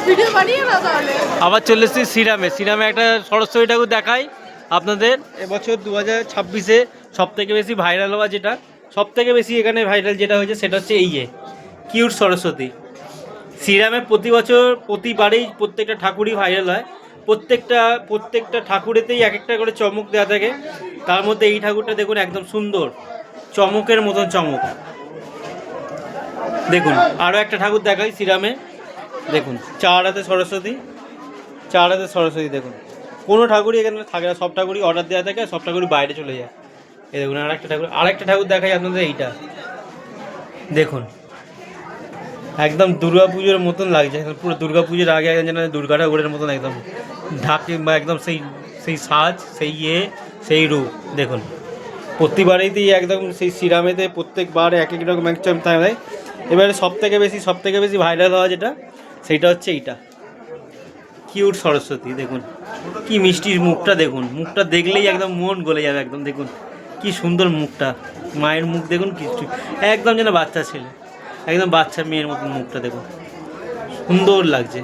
Video বানিয়ে না তাহলে। আবার চলে এসেছি শ্রীরামে একটা সরস্বতী ঠাকুর দেখাই আপনাদের। এবছর 2026-এ সব থেকে বেশি ভাইরাল হওয়া যেটা, সব থেকে বেশি এখানে ভাইরাল যেটা হয়েছে সেটা হচ্ছে এই যে কিউট সরস্বতী। শ্রীরামে প্রতি বছর প্রতিবারেই প্রত্যেকটা ঠাকুরই ভাইরাল হয়। প্রত্যেকটা ঠাকুরেতেই এক একটা করে চমক দেওয়া থাকে। তার মধ্যে এই ঠাকুরটা দেখুন একদম সুন্দর, চমকের মতন চমক। দেখুন আরও একটা ঠাকুর দেখাই শ্রীরামে। দেখুন চার হাতে সরস্বতী দেখুন। কোনো ঠাকুরই এখানে থাকে না, সব ঠাকুরই অর্ডার দেওয়া থাকে, সব ঠাকুরই বাইরে চলে যায়। এই দেখুন আরেকটা ঠাকুর দেখাই আপনাদের। এইটা দেখুন একদম দুর্গা পুজোর মতন লাগছে, পুরো দুর্গা পুজোর আগে একদম যেন দুর্গা ঠাকুরের মতন একদম ঢাকে বা একদম সেই সাজ, সেই রূপ। দেখুন প্রতিবারেই একদম সেই শ্রীরামেতে প্রত্যেকবার এক এক রকম একদম থাকে। এবারে সব থেকে বেশি ভাইরাল হওয়া যেটা সেইটা হচ্ছে এইটা কিউট সরস্বতী। দেখুন কি মিষ্টির মুখটা, দেখুন মুখটা দেখলেই একদম মন গলে যাবে একদম। দেখুন কি সুন্দর মুখটা, মায়ের মুখ দেখুন, কি একদম যেন বাচ্চা ছেলে, একদম বাচ্চা মেয়ের মতন মুখটা দেখুন, সুন্দর লাগছে।